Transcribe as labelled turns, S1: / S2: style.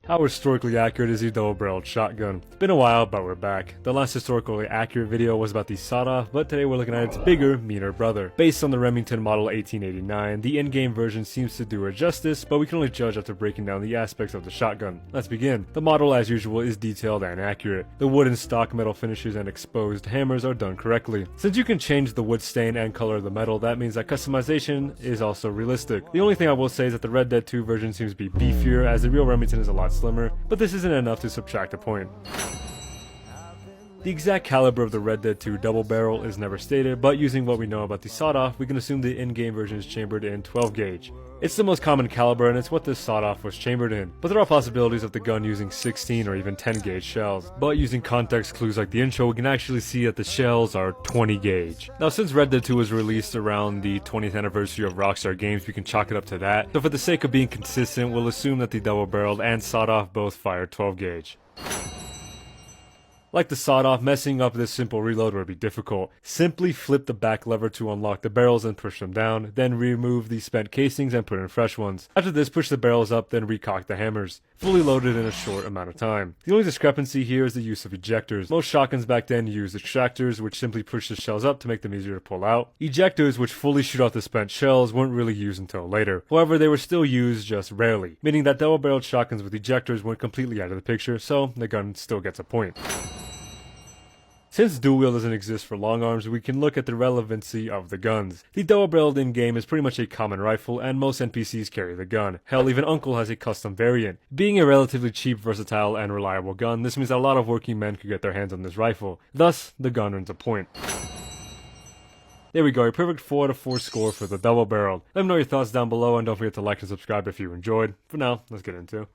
S1: How historically accurate is the double-barreled shotgun? It's been a while, but we're back. The last historically accurate video was about the sawed-off, but today we're looking at its bigger, meaner brother. Based on the Remington Model 1889, the in-game version seems to do it justice, but we can only judge after breaking down the aspects of the shotgun. Let's begin. The model, as usual, is detailed and accurate. The wood and stock metal finishes and exposed hammers are done correctly. Since you can change the wood stain and color of the metal, that means that customization is also realistic. The only thing I will say is that the Red Dead 2 version seems to be beefier, as the real Remington is a lot slimmer, but this isn't enough to subtract a point. The exact caliber of the Red Dead 2 double barrel is never stated, but using what we know about the sawed-off, we can assume the in-game version is chambered in 12 gauge. It's the most common caliber and it's what this sawed-off was chambered in, but there are possibilities of the gun using 16 or even 10 gauge shells. But using context clues like the intro, we can actually see that the shells are 20 gauge. Now since Red Dead 2 was released around the 20th anniversary of Rockstar Games, we can chalk it up to that. So for the sake of being consistent, we'll assume that the double-barreled and sawed-off both fire 12 gauge. Like the sawed-off, messing up this simple reload would be difficult. Simply flip the back lever to unlock the barrels and push them down, then remove the spent casings and put in fresh ones. After this, push the barrels up, then recock the hammers. Fully loaded in a short amount of time. The only discrepancy here is the use of ejectors. Most shotguns back then used extractors, which simply push the shells up to make them easier to pull out. Ejectors, which fully shoot off the spent shells, weren't really used until later. However, they were still used just rarely, meaning that double-barreled shotguns with ejectors weren't completely out of the picture, so the gun still gets a point. Since dual wield doesn't exist for long arms, we can look at the relevancy of the guns. The double-barreled in-game is pretty much a common rifle, and most NPCs carry the gun. Hell, even Uncle has a custom variant. Being a relatively cheap, versatile, and reliable gun, this means that a lot of working men could get their hands on this rifle. Thus, the gun earns a point. There we go, a perfect 4 out of 4 score for the double-barreled. Let me know your thoughts down below, and don't forget to like and subscribe if you enjoyed. For now, let's get into